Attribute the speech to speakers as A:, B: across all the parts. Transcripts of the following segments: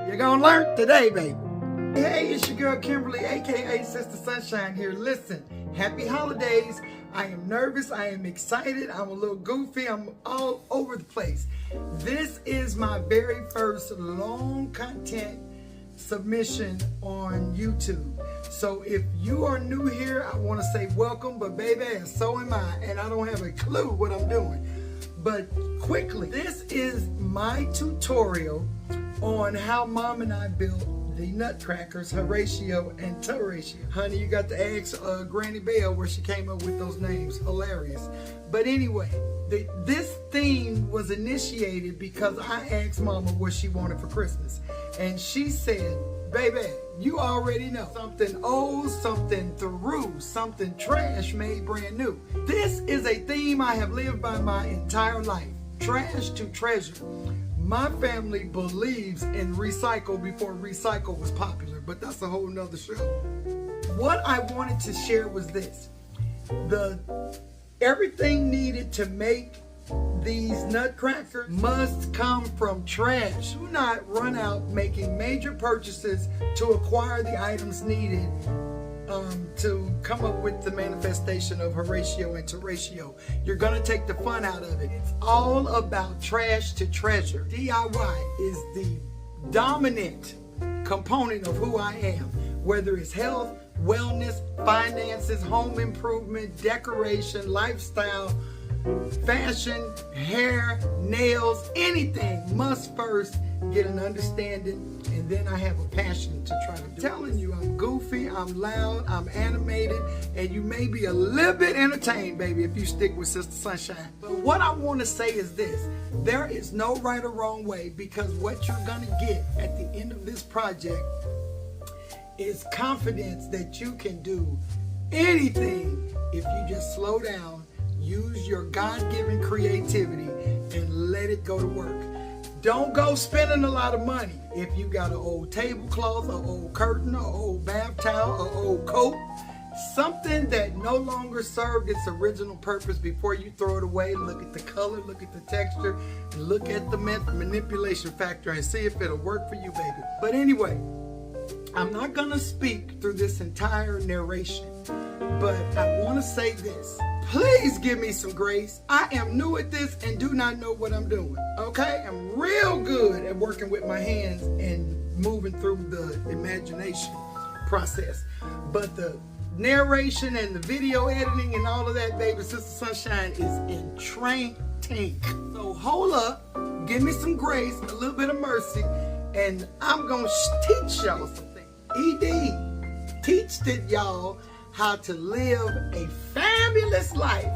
A: You're gonna learn today, baby. Hey, it's your girl Kimberly, aka Sister Sunshine here. Listen, happy holidays. I am nervous, I am excited, I'm a little goofy, I'm all over the place. This is my very first long content submission on YouTube. So if you are new here, I want to say welcome, but baby, and so am I, and I don't have a clue what I'm doing. But quickly, this is my tutorial on how Mom and I built the Nutcrackers, Horatio and Horatio. Honey, you got to ask Granny Bell where she came up with those names. Hilarious. But anyway, this theme was initiated because I asked Mama what she wanted for Christmas. And she said, baby, you already know. Something old, something through, something trash made brand new. This is a theme I have lived by my entire life. Trash to treasure. My family believes in recycle before recycle was popular, but that's a whole nother show. What I wanted to share was this. Everything needed to make these Nutcrackers must come from trash. Do not run out making major purchases to acquire the items needed to come up with the manifestation of Horatio and Horatio. You're gonna take the fun out of it. It's all about trash to treasure. DIY is the dominant component of who I am, whether it's health, wellness, finances, home improvement, decoration, lifestyle, fashion, hair, nails, anything must first get an understanding, and then I have a passion to try to do. I'm telling you, I'm goofy, I'm loud, I'm animated, and you may be a little bit entertained, baby, if you stick with Sister Sunshine. But what I want to say is this: there is no right or wrong way, because what you're gonna get at the end of this project is confidence that you can do anything if you just slow down, use your God-given creativity, and let it go to work. Don't go spending a lot of money. If you got an old tablecloth, an old curtain, an old bath towel, an old coat, something that no longer served its original purpose, before you throw it away, look at the color, look at the texture, and look at the manipulation factor and see if it'll work for you, baby. But anyway, I'm not gonna speak through this entire narration, but I wanna say this. Please give me some grace. I am new at this and do not know what I'm doing, okay? I'm real good at working with my hands and moving through the imagination process. But the narration and the video editing and all of that, baby, Sister Sunshine is in train tank. So hold up, give me some grace, a little bit of mercy, and I'm gonna teach y'all something. ED teached y'all how to live a fabulous life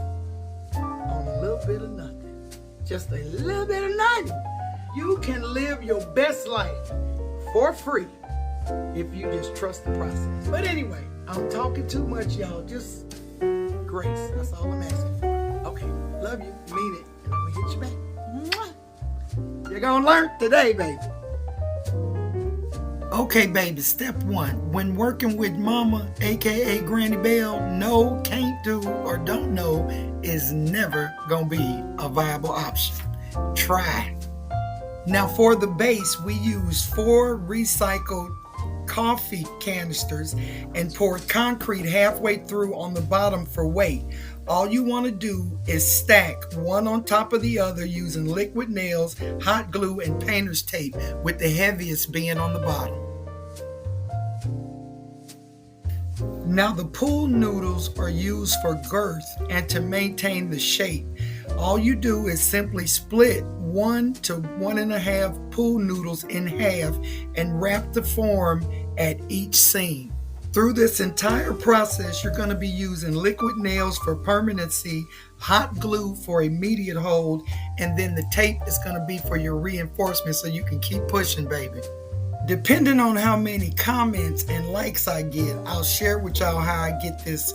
A: on a little bit of nothing. Just a little bit of nothing. You can live your best life for free if you just trust the process. But anyway, I'm talking too much, y'all. Just grace. That's all I'm asking for. Okay, love you, mean it, and I'm gonna hit you back. Mwah. You're gonna learn today, baby. Okay, baby, step one. When working with Mama, aka Granny Bell, no, can't do, or don't know is never gonna be a viable option. Try. Now for the base, we use 4 recycled coffee canisters and poured concrete halfway through on the bottom for weight. All you want to do is stack one on top of the other using liquid nails, hot glue, and painter's tape, with the heaviest being on the bottom. Now the pool noodles are used for girth and to maintain the shape. All you do is simply split 1 to 1.5 pool noodles in half and wrap the form at each seam. Through this entire process, you're going to be using liquid nails for permanency, hot glue for immediate hold, and then the tape is going to be for your reinforcement so you can keep pushing, baby. Depending on how many comments and likes I get, I'll share with y'all how I get this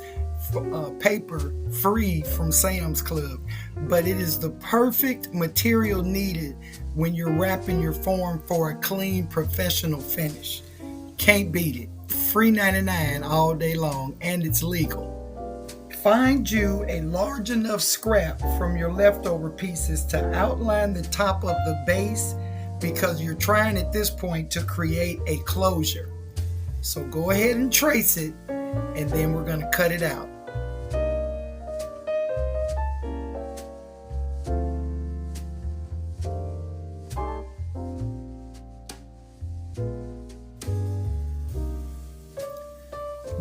A: paper free from Sam's Club. But it is the perfect material needed when you're wrapping your form for a clean, professional finish. Can't beat it. Free 99 all day long, and it's legal. Find you a large enough scrap from your leftover pieces to outline the top of the base, because you're trying at this point to create a closure. So go ahead and trace it, and then we're going to cut it out.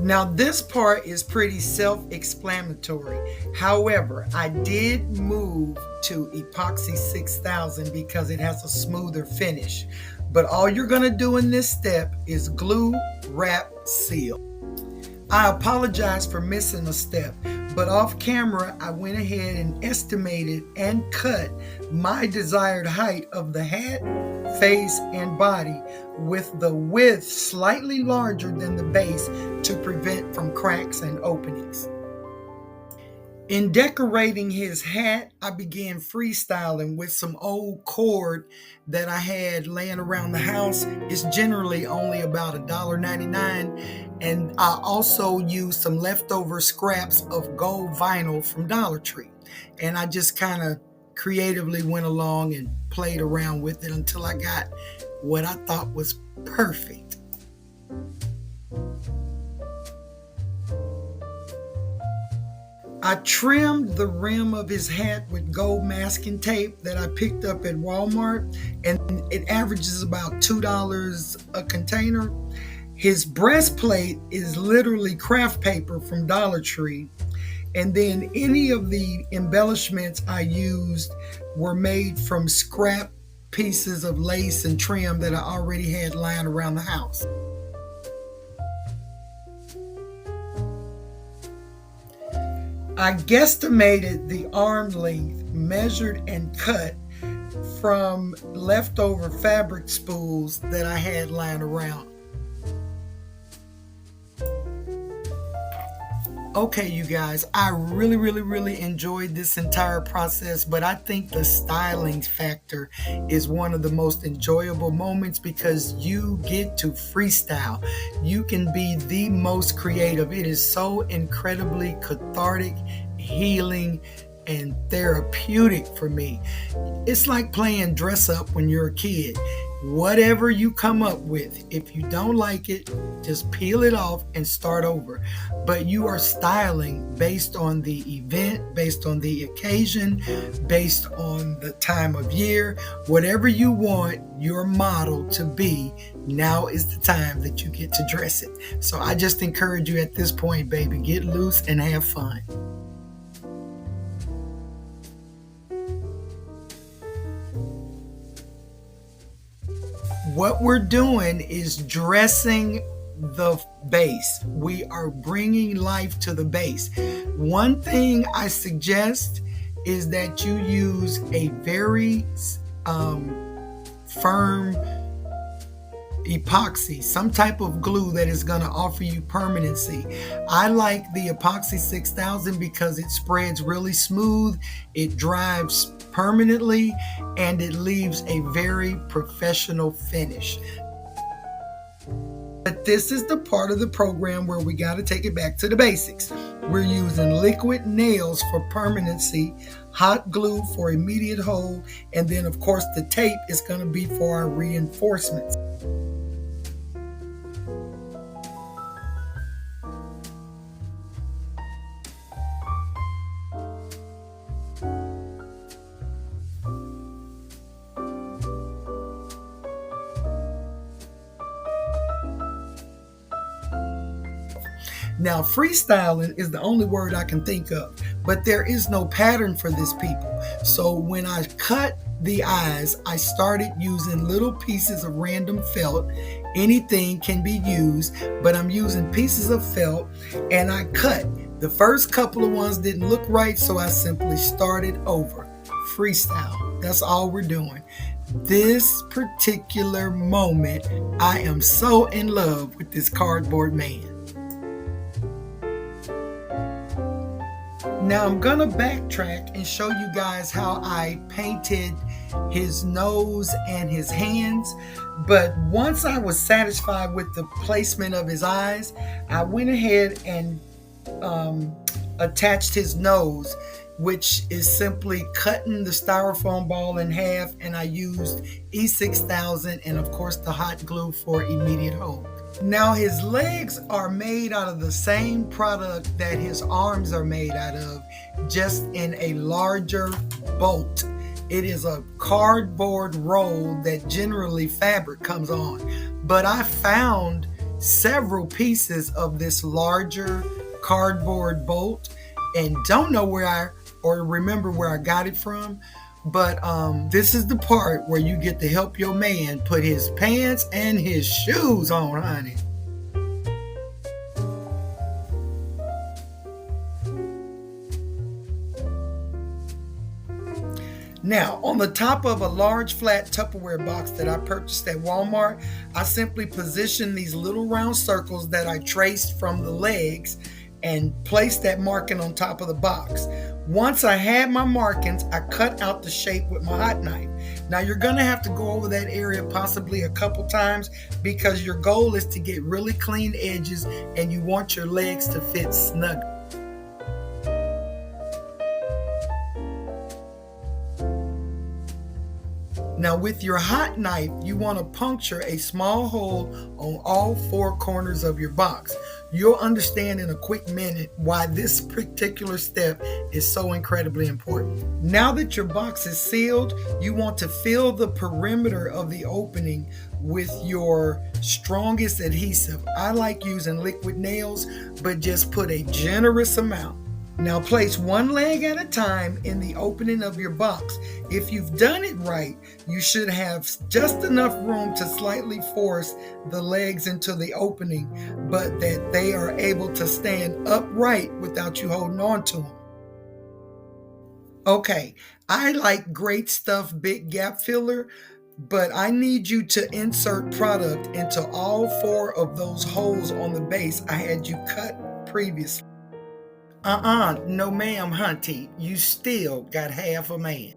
A: Now this part is pretty self-explanatory. However, I did move to Epoxy 6000 because it has a smoother finish. But all you're going to do in this step is glue, wrap, seal. I apologize for missing a step, but off camera I went ahead and estimated and cut my desired height of the hat, face, and body, with the width slightly larger than the base to prevent from cracks and openings. In decorating his hat, I began freestyling with some old cord that I had laying around the house. It's generally only about $1.99, and I also used some leftover scraps of gold vinyl from Dollar Tree, and I just kind of creatively went along and played around with it until I got what I thought was perfect. I trimmed the rim of his hat with gold masking tape that I picked up at Walmart, and it averages about $2 a container. His breastplate is literally craft paper from Dollar Tree, and then any of the embellishments I used were made from scrap pieces of lace and trim that I already had lying around the house. I guesstimated the arm length, measured and cut from leftover fabric spools that I had lying around. Okay, you guys, I really enjoyed this entire process, but I think the styling factor is one of the most enjoyable moments because you get to freestyle. You can be the most creative. It is so incredibly cathartic, healing, and therapeutic for me. It's like playing dress up when you're a kid. Whatever you come up with, if you don't like it, just peel it off and start over. But you are styling based on the event, based on the occasion, based on the time of year. Whatever you want your model to be, now is the time that you get to dress it. So I just encourage you at this point, baby, get loose and have fun. What we're doing is dressing the base. We are bringing life to the base. One thing I suggest is that you use a very firm epoxy, some type of glue that is going to offer you permanency. I like the Epoxy 6000 because it spreads really smooth, it dries permanently, and it leaves a very professional finish. But this is the part of the program where we got to take it back to the basics. We're using liquid nails for permanency, hot glue for immediate hold, and then of course the tape is going to be for our reinforcements. Now, freestyling is the only word I can think of, but there is no pattern for this, people. So when I cut the eyes, I started using little pieces of random felt. Anything can be used, but I'm using pieces of felt, and I cut. The first couple of ones didn't look right, so I simply started over. Freestyle. That's all we're doing. This particular moment, I am so in love with this cardboard man. Now I'm gonna backtrack and show you guys how I painted his nose and his hands. But once I was satisfied with the placement of his eyes, I went ahead and attached his nose which is simply cutting the styrofoam ball in half, and I used E6000 and of course the hot glue for immediate hold. Now his legs are made out of the same product that his arms are made out of, just in a larger bolt. It is a cardboard roll that generally fabric comes on, but I found several pieces of this larger cardboard bolt and don't know remember where I got it from, but this is the part where you get to help your man put his pants and his shoes on, honey. Now, on the top of a large flat Tupperware box that I purchased at Walmart, I simply positioned these little round circles that I traced from the legs and placed that marking on top of the box. Once I had my markings, I cut out the shape with my hot knife. Now you're gonna have to go over that area possibly a couple times because your goal is to get really clean edges and you want your legs to fit snug. Now with your hot knife, you want to puncture a small hole on all four corners of your box. You'll understand in a quick minute why this particular step is so incredibly important. Now that your box is sealed, you want to fill the perimeter of the opening with your strongest adhesive. I like using liquid nails, but just put a generous amount. Now place one leg at a time in the opening of your box. If you've done it right, you should have just enough room to slightly force the legs into the opening, but that they are able to stand upright without you holding on to them. Okay, I like Great Stuff Big Gap Filler, but I need you to insert product into all four of those holes on the base I had you cut previously. No ma'am, hunty, you still got half a man.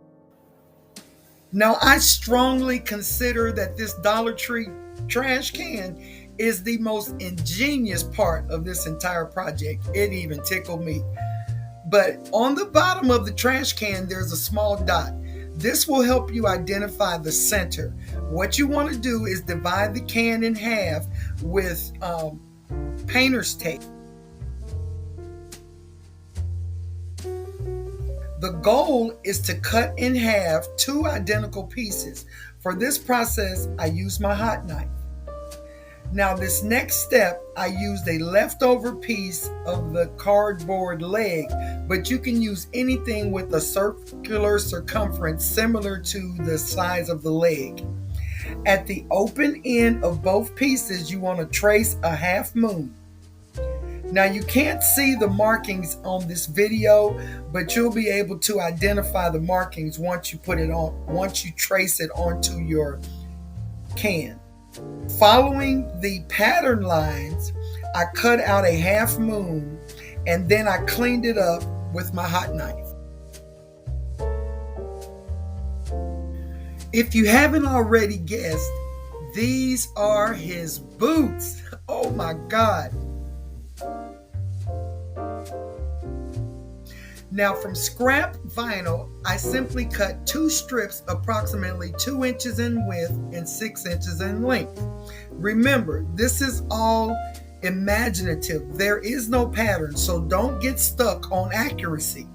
A: Now, I strongly consider that this Dollar Tree trash can is the most ingenious part of this entire project. It even tickled me. But on the bottom of the trash can, there's a small dot. This will help you identify the center. What you want to do is divide the can in half with painter's tape. The goal is to cut in half two identical pieces. For this process, I use my hot knife. Now this next step, I used a leftover piece of the cardboard leg, but you can use anything with a circular circumference similar to the size of the leg. At the open end of both pieces, you want to trace a half moon. Now you can't see the markings on this video, but you'll be able to identify the markings once you trace it onto your can. Following the pattern lines, I cut out a half moon and then I cleaned it up with my hot knife. If you haven't already guessed, these are his boots. Oh my God. Now from scrap vinyl, I simply cut two strips approximately 2 inches in width and 6 inches in length. Remember, this is all imaginative. There is no pattern, so don't get stuck on accuracy.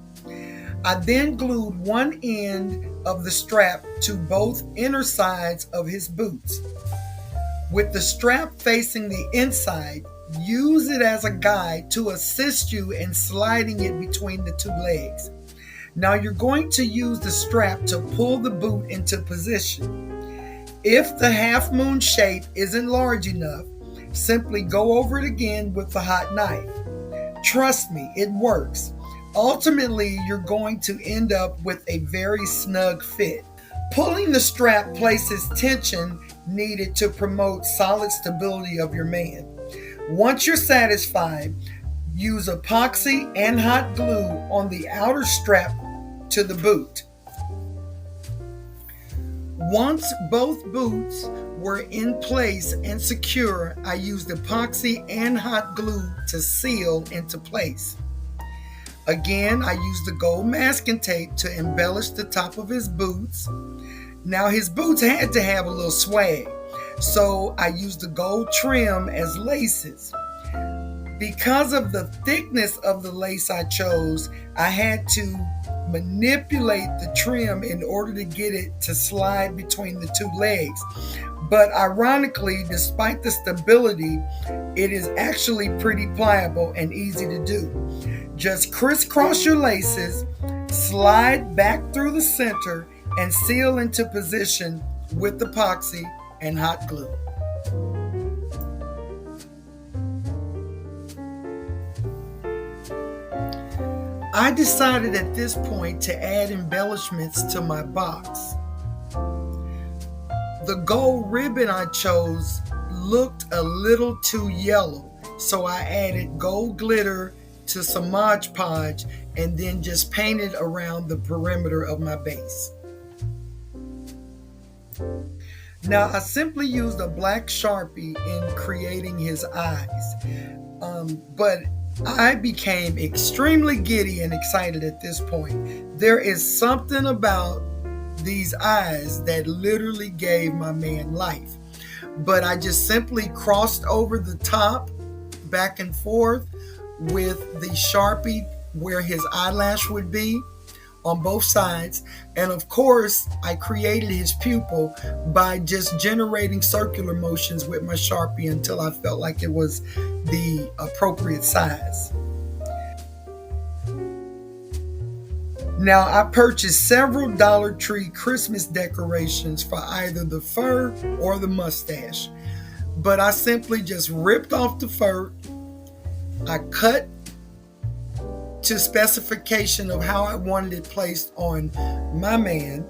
A: I then glued one end of the strap to both inner sides of his boots. With the strap facing the inside, use it as a guide to assist you in sliding it between the two legs. Now you're going to use the strap to pull the boot into position. If the half moon shape isn't large enough, simply go over it again with the hot knife. Trust me, it works. Ultimately, you're going to end up with a very snug fit. Pulling the strap places tension needed to promote solid stability of your man. Once you're satisfied, use epoxy and hot glue on the outer strap to the boot. Once both boots were in place and secure, I used epoxy and hot glue to seal into place. Again, I used the gold masking tape to embellish the top of his boots. Now his boots had to have a little swag, so I used the gold trim as laces. Because of the thickness of the lace I chose, I had to manipulate the trim in order to get it to slide between the two legs. But ironically, despite the stability, it is actually pretty pliable and easy to do. Just crisscross your laces, slide back through the center, and seal into position with epoxy and hot glue. I decided at this point to add embellishments to my box. The gold ribbon I chose looked a little too yellow, so I added gold glitter to some Mod Podge and then just painted around the perimeter of my base. Now I simply used a black Sharpie in creating his eyes, but I became extremely giddy and excited at this point. There is something about these eyes that literally gave my man life. But I just simply crossed over the top back and forth with the Sharpie where his eyelash would be on both sides. And of course, I created his pupil by just generating circular motions with my Sharpie until I felt like it was the appropriate size. Now, I purchased several Dollar Tree Christmas decorations for either the fur or the mustache, but I simply just ripped off the fur. I cut to specification of how I wanted it placed on my man,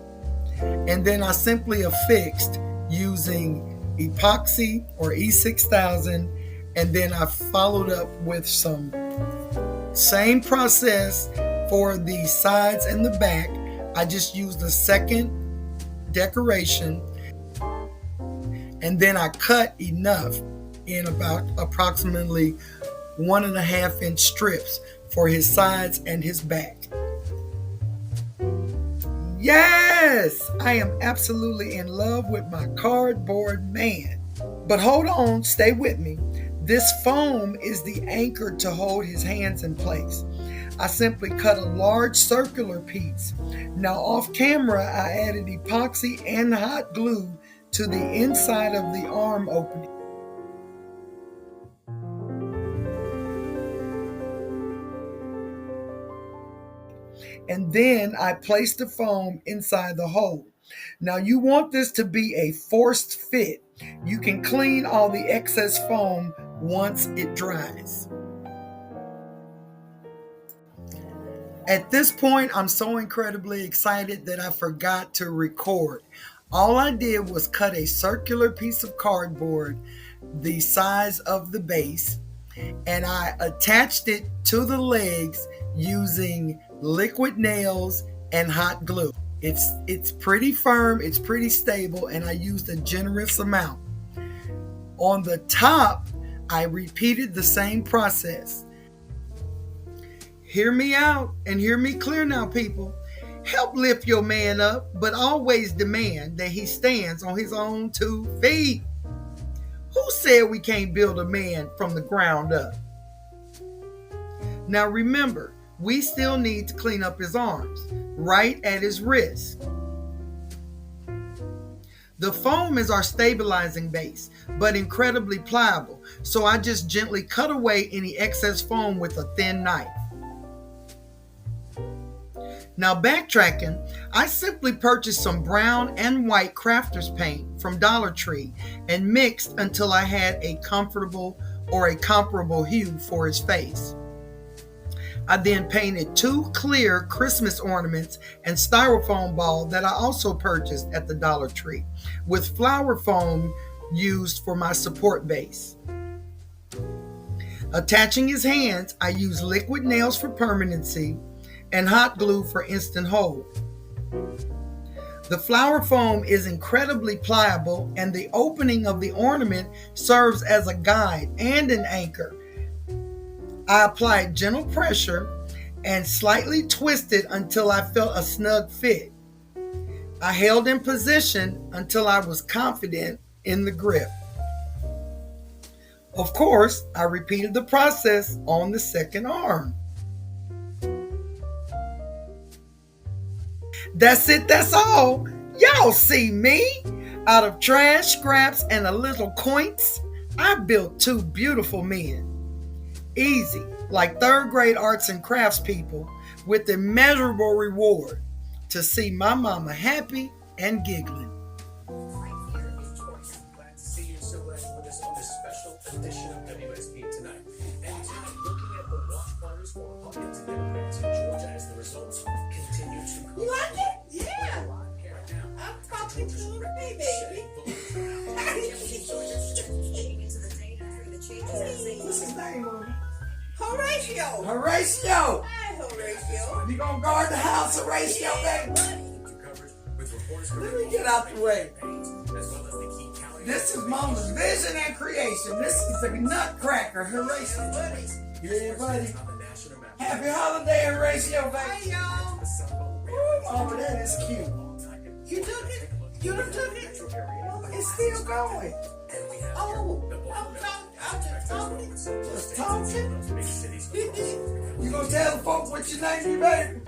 A: and then I simply affixed using epoxy or E6000, and then I followed up with some same process for the sides and the back. I just used a second decoration, and then I cut enough in about approximately 1.5 inch strips for his sides and his back. Yes, I am absolutely in love with my cardboard man. But hold on, stay with me. This foam is the anchor to hold his hands in place. I simply cut a large circular piece. Now off camera, I added epoxy and hot glue to the inside of the arm opening. And then I placed the foam inside the hole. Now you want this to be a forced fit. You can clean all the excess foam once it dries. At this point, I'm so incredibly excited that I forgot to record. All I did was cut a circular piece of cardboard the size of the base, and I attached it to the legs using liquid nails and hot glue. It's pretty firm, it's pretty stable, and I used a generous amount. On the top, I repeated the same process. Hear me out and hear me clear now, people. Help lift your man up, but always demand that he stands on his own 2 feet. Who said we can't build a man from the ground up? Now remember, we still need to clean up his arms, right at his wrist. The foam is our stabilizing base, but incredibly pliable, so I just gently cut away any excess foam with a thin knife. Now backtracking, I simply purchased some brown and white crafter's paint from Dollar Tree and mixed until I had a comfortable or a comparable hue for his face. I then painted 2 clear Christmas ornaments and styrofoam ball that I also purchased at the Dollar Tree, with flower foam used for my support base. Attaching his hands, I used liquid nails for permanency and hot glue for instant hold. The flower foam is incredibly pliable, and the opening of the ornament serves as a guide and an anchor. I applied gentle pressure and slightly twisted until I felt a snug fit. I held in position until I was confident in the grip. Of course, I repeated the process on the second arm. That's it, that's all. Y'all see me? Out of trash, scraps, and a little coins, I built two beautiful men. Easy, like third grade arts and crafts people, with immeasurable reward to see my mama happy and giggling.
B: Glad to see you. So glad you're with us on this special edition of WSP tonight. And tonight, looking at the watch parties for Republicans and Democrats in Georgia as the results continue to come.
C: You like it? Yeah.
B: Live here now.
C: I'm talking to me, baby.
A: What's his name, Mama?
C: Horatio.
A: Horatio!
C: Hi, Horatio.
A: You gonna guard the house, Horatio, baby? Let me get out the way. This is Mama's vision and creation. This is the Nutcracker, Horatio. Yeah, buddy. Happy holiday, Horatio,
C: Hi,
A: baby.
C: y'all.
A: Ooh, Mama, that is cute.
C: You took it? You done took it?
A: It's still going.
C: Oh, I'm just talking.
A: Just talking. You gonna tell the folks what your name is, baby?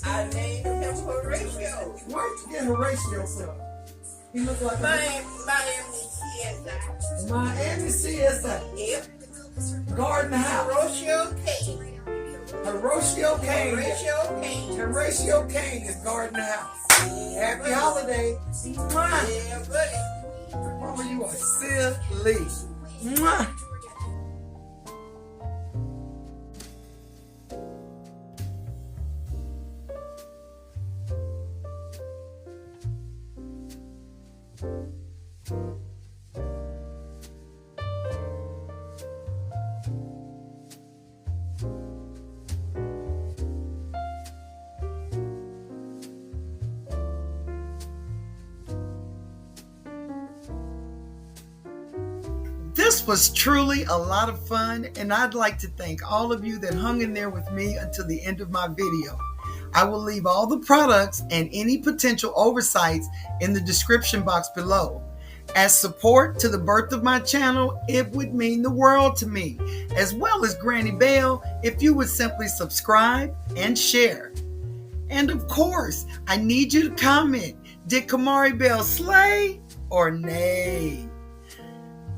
C: I named him Horatio.
A: Where'd you get Horatio from? He look like
C: Miami, CSI.
A: Miami CSI.
C: Yep.
A: Garden House.
C: Horatio Kane.
A: Horatio Kane.
C: Horatio Kane.
A: Horatio Kane is Garden House. Happy holiday. Mwah.
C: Yeah, buddy.
A: Mama, you are silly. Mwah. This was truly a lot of fun, and I'd like to thank all of you that hung in there with me until the end of my video. I will leave all the products and any potential oversights in the description box below. As support to the birth of my channel, it would mean the world to me, as well as Granny Bell, if you would simply subscribe and share. And of course, I need you to comment, did Kamari Bell slay or nay?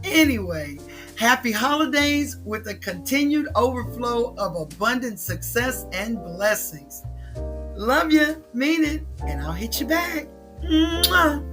A: Anyway, happy holidays with a continued overflow of abundant success and blessings. Love you, mean it, and I'll hit you back. Mwah.